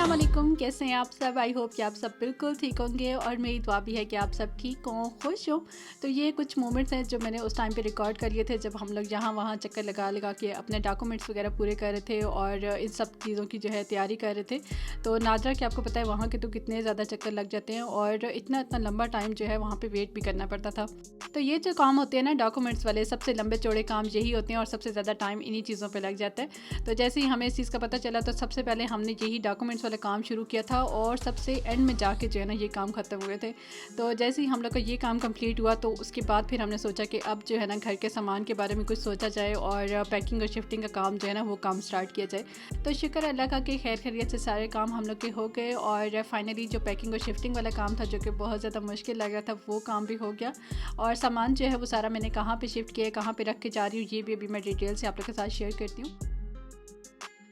अस्सलाम वालेकुम, कैसे हैं आप सब। आई होप कि आप सब बिल्कुल ठीक होंगे और मेरी दुआ भी है कि आप सब ठीक हों, खुश हों। तो ये कुछ मोमेंट्स हैं जो मैंने उस टाइम पे रिकॉर्ड कर लिए थे जब हम लोग यहाँ वहाँ चक्कर लगा लगा के अपने डॉक्यूमेंट्स वगैरह पूरे कर रहे थे और इन सब चीज़ों की जो है तैयारी कर रहे थे। तो नादरा कि आपको पता है वहाँ के तो कितने ज़्यादा चक्कर लग जाते हैं और इतना लंबा टाइम जो है वहाँ पर वेट भी करना पड़ता था। तो ये जो काम होते हैं ना डॉक्यूमेंट्स वाले, सबसे लंबे चौड़े काम यही होते हैं और सबसे ज़्यादा टाइम इन्हीं चीज़ों पर लग जाता है। तो जैसे ही हमें इस चीज़ का पता चला तो सबसे पहले हमने यही डॉक्यूमेंट्स वाला काम शुरू किया था और सबसे एंड में जाके जो है ना ये काम ख़त्म हुए थे। तो जैसे ही हम लोग का ये काम कंप्लीट हुआ तो उसके बाद फिर हमने सोचा कि अब जो है ना घर के सामान के बारे में कुछ सोचा जाए और पैकिंग और शिफ्टिंग का काम जो है ना वो काम स्टार्ट किया जाए। तो शुक्र अल्लाह का कि खैर खैरियत से सारे काम हम लोग के हो गए और फाइनली जो पैकिंग और शिफ्टिंग वाला काम था जो कि बहुत ज़्यादा मुश्किल लग रहा था वो काम भी हो गया। और सामान जो है वो सारा मैंने कहाँ पे शिफ्ट किया है, कहाँ पे रख के जा रही हूँ, ये भी अभी मैं डिटेल से आप लोग के साथ शेयर करती हूँ।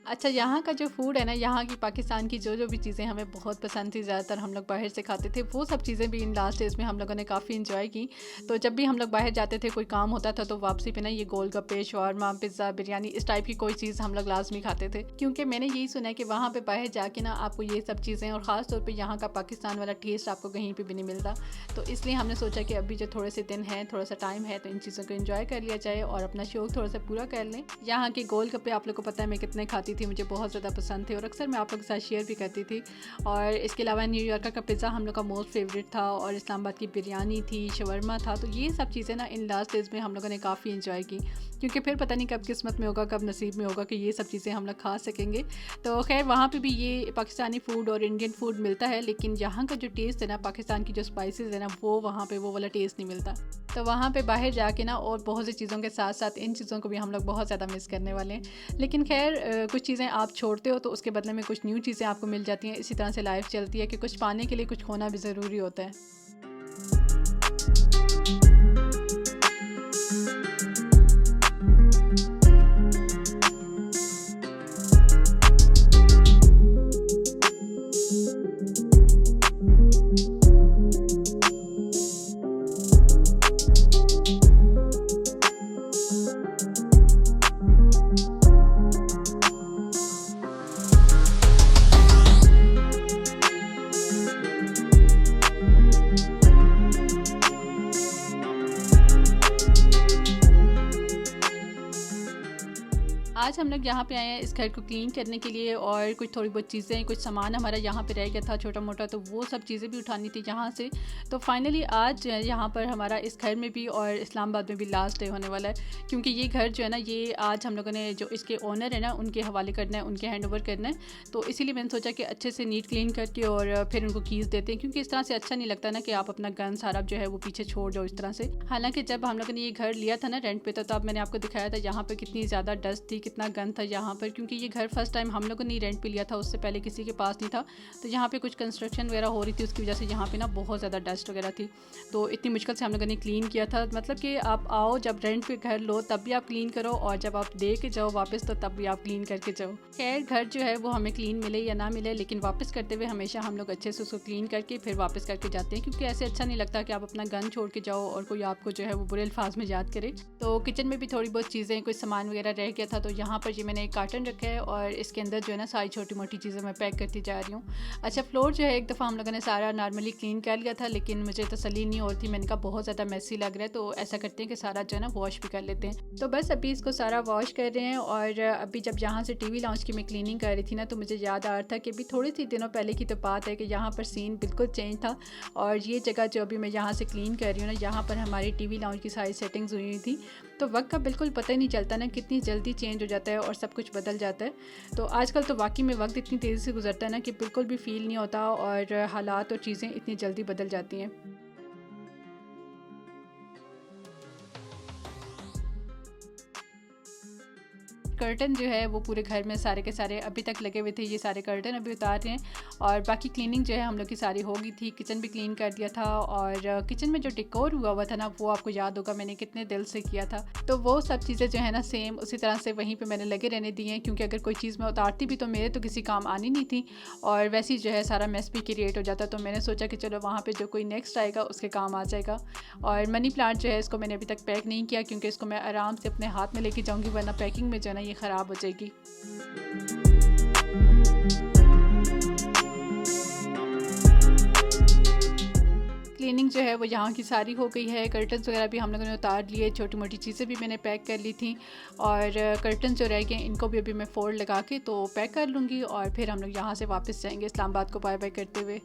अच्छा, यहाँ का जो फ़ूड है ना, यहाँ की पाकिस्तान की जो भी चीज़ें हमें बहुत पसंद थी, ज़्यादातर हम लोग बाहर से खाते थे, वो सब चीज़ें भी इन लास्ट डेज़ में हम लोगों ने काफ़ी इंजॉय की। तो जब भी हम लोग बाहर जाते थे, कोई काम होता था तो वापसी पे ना ये गोलगप्पे, शवारमा, पिज़्ज़ा, बिरयानी इस टाइप की कोई चीज़ हम लोग लाजमी खाते थे, क्योंकि मैंने यही सुना है कि वहाँ पर बाहर जाके ना आपको ये सब चीज़ें और ख़ास तौर पर यहाँ का पाकिस्तान वाला टेस्ट आपको कहीं पर भी नहीं मिलता। तो इसलिए हमने सोचा कि अभी जो थोड़े से दिन हैं, थोड़ा सा टाइम है, तो इन चीज़ों को इंजॉय कर लिया जाए और अपना शौक़ थोड़ा सा पूरा कर लें। यहाँ के गोलगप्पे आप लोग को पता है मैं कितने खाती थी, मुझे बहुत ज़्यादा पसंद थे और अक्सर मैं आप लोग के साथ शेयर भी करती थी। और इसके अलावा न्यूयॉर्क का पिज़्ज़ा हम लोग का मोस्ट फेवरेट था और इस्लामाबाद की बिरयानी थी, शवरमा था। तो ये सब चीज़ें ना इन लास्ट डेज़ में हम लोगों ने काफ़ी इंजॉय की, क्योंकि फिर पता नहीं कब किस्मत में होगा, कब नसीब में होगा कि ये सब चीज़ें हम लोग खा सकेंगे। तो खैर वहाँ पे भी ये पाकिस्तानी फ़ूड और इंडियन फ़ूड मिलता है, लेकिन यहाँ का जो टेस्ट है ना, पाकिस्तान की जो स्पाइसेस है ना, वो वहाँ पे वो वाला टेस्ट नहीं मिलता। तो वहाँ पे बाहर जाके ना और बहुत सी चीज़ों के साथ साथ इन चीज़ों को भी हम लोग बहुत ज़्यादा मिस करने वाले हैं। लेकिन खैर कुछ चीज़ें आप छोड़ते हो तो उसके बदले में कुछ न्यू चीज़ें आपको मिल जाती हैं। इसी तरह से लाइफ चलती है कि कुछ पाने के लिए कुछ खोना भी ज़रूरी होता है। आज हम लोग यहाँ पे आए हैं इस घर को क्लीन करने के लिए और कुछ थोड़ी बहुत चीज़ें, कुछ सामान हमारा यहाँ पे रह गया था छोटा मोटा, तो वो सब चीज़ें भी उठानी थी यहाँ से। तो फाइनली आज यहाँ पर हमारा इस घर में भी और इस्लामाबाद में भी लास्ट डे होने वाला है, क्योंकि ये घर जो है ना ये आज हम लोगों ने जो इसके ओनर है ना उनके हवाले करना है, उनके हैंड ओवर करना है। तो इसीलिए मैंने सोचा कि अच्छे से नीट क्लीन करके और फिर उनको कीज़ देते हैं, क्योंकि इस तरह से अच्छा नहीं लगता ना कि आप अपना गन सारा जो है वो पीछे छोड़ जाओ इस तरह से। हालाँकि जब हम लोगों ने ये घर लिया था ना रेंट पे, तो तब मैंने आपको दिखाया था यहाँ पर कितनी ज़्यादा डस्ट थी, कितना गंद था यहाँ पर, क्योंकि ये घर फर्स्ट टाइम हम लोगों ने रेंट पे लिया था, उससे पहले किसी के पास नहीं था। तो यहाँ पे कुछ कंस्ट्रक्शन वगैरह हो रही थी, उसकी वजह से यहाँ पे ना बहुत ज़्यादा डस्ट वगैरह थी। तो इतनी मुश्किल से हम लोगों ने क्लीन किया था। मतलब कि आप आओ, जब रेंट पे घर लो तब भी आप क्लीन करो और जब आप दे के जाओ वापस तो तब भी आप क्लीन करके जाओ। खैर घर जो है वो हमें क्लीन मिले या ना मिले, लेकिन वापस करते हुए हमेशा हम लोग अच्छे से उसको क्लीन करके फिर वापस करके जाते हैं, क्योंकि ऐसे अच्छा नहीं लगता कि आप अपना गन छोड़ के जाओ और कोई आपको जो है वो बुरे अल्फाज में याद करे। तो किचन में भी थोड़ी बहुत चीज़ें, कुछ सामान वगैरह रह गया था, तो यहाँ पर जी मैंने एक कार्टन रखा है और इसके अंदर जो है ना सारी छोटी मोटी चीज़ें मैं पैक करती जा रही हूँ। अच्छा, फ्लोर जो है एक दफ़ा हम लोगों ने सारा नॉर्मली क्लीन कर लिया था, लेकिन मुझे तसल्ली नहीं हो रही थी। मैंने कहा बहुत ज़्यादा मैसी लग रहा है, तो ऐसा करते हैं कि सारा जो है ना वॉश भी कर लेते हैं। तो बस अभी इसको सारा वॉश कर रहे हैं। और अभी जब यहाँ से टीवी लाउंज की मैं क्लीनिंग कर रही थी ना, तो मुझे याद आ रहा था कि अभी थोड़ी सी दिनों पहले की तो बात है कि यहाँ पर सीन बिल्कुल चेंज था और ये जगह जो अभी मैं यहाँ से क्लीन कर रही हूँ ना, यहाँ पर हमारी टीवी लाउंज की सारी सेटिंग्स हुई थी। तो वक्त का बिल्कुल पता ही नहीं चलता ना, कितनी जल्दी चेंज हो जाता है और सब कुछ बदल जाता है। तो आजकल तो वाकई में वक्त इतनी तेज़ी से गुजरता है ना कि बिल्कुल भी फील नहीं होता और हालात और चीज़ें इतनी जल्दी बदल जाती हैं। कर्टन जो है वो पूरे घर में सारे के सारे अभी तक लगे हुए थे, ये सारे कर्टन अभी उतार रहे हैं और बाकी क्लीनिंग जो है हम लोग की सारी हो गई थी। किचन भी क्लीन कर दिया था और किचन में जो डेकोर हुआ था ना, वो आपको याद होगा मैंने कितने दिल से किया था। तो वो सब चीज़ें जो है ना सेम उसी तरह से वहीं पे मैंने लगे रहने दी हैं, क्योंकि अगर कोई चीज़ मैं उतारती भी तो मेरे तो किसी काम आनी नहीं थी और वैसे ही जो है सारा मेस भी क्रिएट हो जाता। तो मैंने सोचा कि चलो वहाँ पर जो कोई नेक्स्ट आएगा उसके काम आ जाएगा। और मनी प्लांट जो है इसको मैंने अभी तक पैक नहीं किया, क्योंकि इसको मैं आराम से अपने हाथ में लेके जाऊँगी, वरना पैकिंग में जो है ना ये ख़राब हो जाएगी। जो है वो यहाँ की सारी हो गई है। कर्टन्स वगैरह भी हम लोगों ने उतार लिए, छोटी मोटी चीज़ें भी मैंने पैक कर ली थी और कर्टन्स जो रह गए इनको भी अभी मैं फोल्ड लगा के तो पैक कर लूँगी और फिर हम लोग यहाँ से वापस जाएंगे इस्लामाबाद को बाय बाय करते हुए।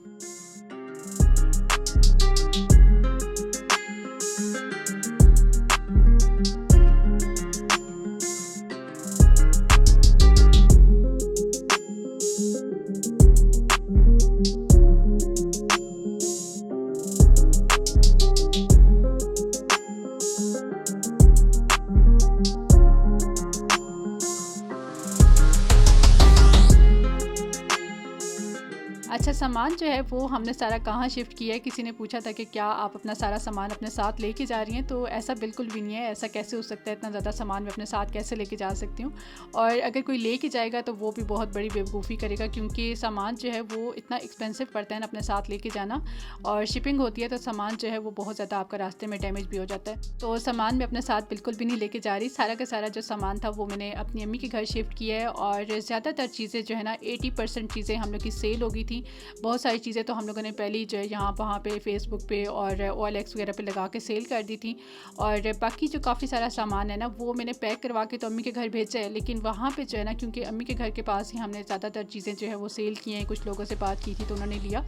अच्छा, सामान जो है वो हमने सारा कहाँ शिफ्ट किया है। किसी ने पूछा था कि क्या आप अपना सारा सामान अपने साथ लेके जा रही हैं, तो ऐसा बिल्कुल भी नहीं है। ऐसा कैसे हो सकता है, इतना ज़्यादा सामान मैं अपने साथ कैसे लेके जा सकती हूँ। और अगर कोई लेके जाएगा तो वो भी बहुत बड़ी बेवकूफ़ी करेगा, क्योंकि सामान जो है वो इतना एक्सपेंसिव पड़ता है ना अपने साथ लेके जाना, और शिपिंग होती है तो सामान जो है वो बहुत ज़्यादा आपका रास्ते में डैमेज भी हो जाता है। तो सामान मैं अपने साथ बिल्कुल भी नहीं लेके जा रही। सारा का सारा जो सामान था वो मैंने अपनी अम्मी के घर शिफ्ट किया है, और ज़्यादातर चीज़ें जो है ना 80% चीज़ें हम लोग की सेल हो गई थी। बहुत सारी चीज़ें तो हम लोगों ने पहले ही जो है यहाँ वहाँ पे फेसबुक पे और OLX वगैरह पे लगा के सेल कर दी थी। और बाकी जो काफ़ी सारा सामान है ना वो मैंने पैक करवा के तो अम्मी के घर भेजा है, लेकिन वहाँ पे जो है ना क्योंकि अम्मी के घर के पास ही हमने ज़्यादातर चीज़ें जो है वो सेल की हैं। कुछ लोगों से बात की थी तो उन्होंने लिया,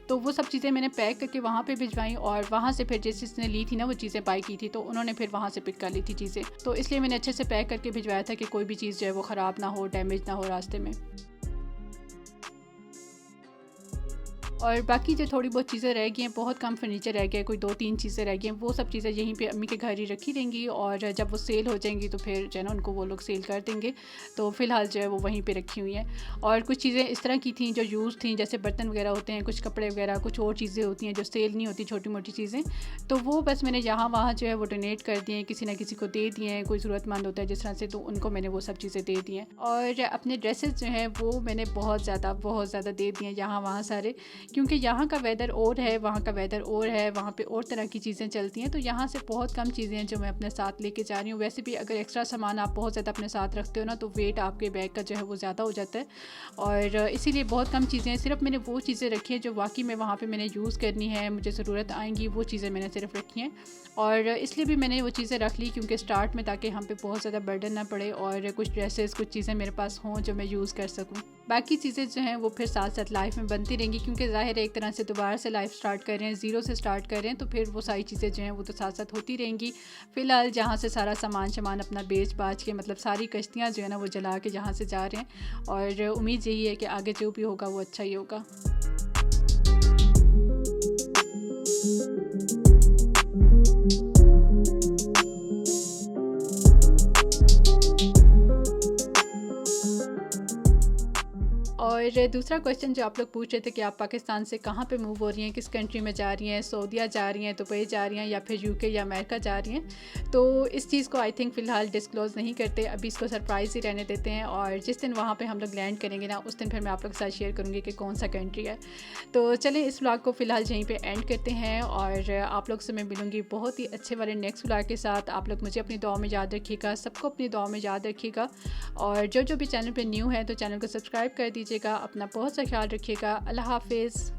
तो वो सब चीज़ें मैंने पैक करके वहाँ पे भिजवाई, और वहाँ से फिर जिसने ली थी ना वो चीज़ें बाई की थी तो उन्होंने फिर वहाँ से पिक कर ली थी चीज़ें। तो इसलिए मैंने अच्छे से पैक करके भिजवाया था कि कोई भी चीज़ जो है वो ख़राब ना हो, डैमेज ना हो रास्ते में। और बाकी जो थोड़ी बहुत चीज़ें रह गई हैं, बहुत कम फर्नीचर रह गया है, कोई 2-3 चीज़ें रह गई हैं, वो सब चीज़ें यहीं पे अम्मी के घर ही रखी रहेंगी, और जब वो सेल हो जाएंगी तो फिर जो है ना उनको वो लोग सेल कर देंगे। तो फ़िलहाल जो है वो वहीं पे रखी हुई हैं। और कुछ चीज़ें इस तरह की थी जो यूज़ थी, जैसे बर्तन वगैरह होते हैं, कुछ कपड़े वगैरह, कुछ और चीज़ें होती हैं जो सेल नहीं होती, छोटी मोटी चीज़ें, तो वो बस मैंने यहाँ वहाँ जो है वो डोनेट कर दिए, किसी ना किसी को दे दिए हैं। कोई ज़रूरतमंद होता है जिस तरह से, तो उनको मैंने वो सब चीज़ें दे दी हैं। और अपने ड्रेसेस जो हैं वो मैंने बहुत ज़्यादा दे दिए हैं यहाँ वहाँ सारे, क्योंकि यहाँ का वेदर और है, वहाँ का वेदर और है, वहाँ पे और तरह की चीज़ें चलती हैं। तो यहाँ से बहुत कम चीज़ें हैं जो मैं अपने साथ लेके जा रही हूँ। वैसे भी अगर एक्स्ट्रा सामान आप बहुत ज़्यादा अपने साथ रखते हो ना तो वेट आपके बैग का जो है वो ज़्यादा हो जाता है, और इसीलिए बहुत कम चीज़ें हैं। सिर्फ मैंने वो चीज़ें रखी हैं जो वाकई में वहाँ पर मैंने यूज़ करनी है, मुझे ज़रूरत आएंगी, वो चीज़ें मैंने सिर्फ रखी हैं। और इसलिए भी मैंने वो चीज़ें रख ली क्योंकि स्टार्ट में, ताकि हम पे बहुत ज़्यादा बर्डन ना पड़े, और कुछ ड्रेसेस, कुछ चीज़ें मेरे पास हों जो मैं यूज़ कर सकूँ। बाकी चीज़ें जो हैं वो फिर साथ साथ लाइफ में बनती रहेंगी, क्योंकि ज़ाहिर है एक तरह से दोबारा से लाइफ स्टार्ट कर रहे हैं, ज़ीरो से स्टार्ट कर रहे हैं, तो फिर वो सारी चीज़ें जो हैं वो तो साथ साथ होती रहेंगी। फ़िलहाल जहाँ से सारा सामान अपना बेच बाच के, मतलब सारी कश्तियाँ जो है ना वो जला के जहाँ से जा रहे हैं, और उम्मीद यही है कि आगे जो भी होगा वो अच्छा ही होगा। और दूसरा क्वेश्चन जो आप लोग पूछ रहे थे कि आप पाकिस्तान से कहाँ पे मूव हो रही हैं, किस कंट्री में जा रही हैं, सऊदीया जा रही हैं, दुबई जा रही हैं, या फिर यूके या अमेरिका जा रही हैं। तो इस चीज़ को आई थिंक फ़िलहाल डिस्क्लोज़ नहीं करते, अभी इसको सरप्राइज़ ही रहने देते हैं, और जिस दिन वहाँ पे हम लोग लैंड करेंगे ना उस दिन फिर मैं आप लोग के साथ शेयर करूँगी कि कौन सा कंट्री है। तो चलें इस व्लॉग को फ़िलहाल यहीं पर एंड करते हैं, और आप लोग से मैं मिलूँगी बहुत ही अच्छे वाले नेक्स्ट व्लॉग के साथ। आप लोग मुझे अपनी दुआ में याद रखिएगा, सबको अपनी दुआ में याद रखिएगा, और जो भी चैनल पर न्यू है तो चैनल को सब्सक्राइब कर दीजिएगा। अपना बहुत सा ख्याल रखिएगा। अल्लाह हाफ़िज़।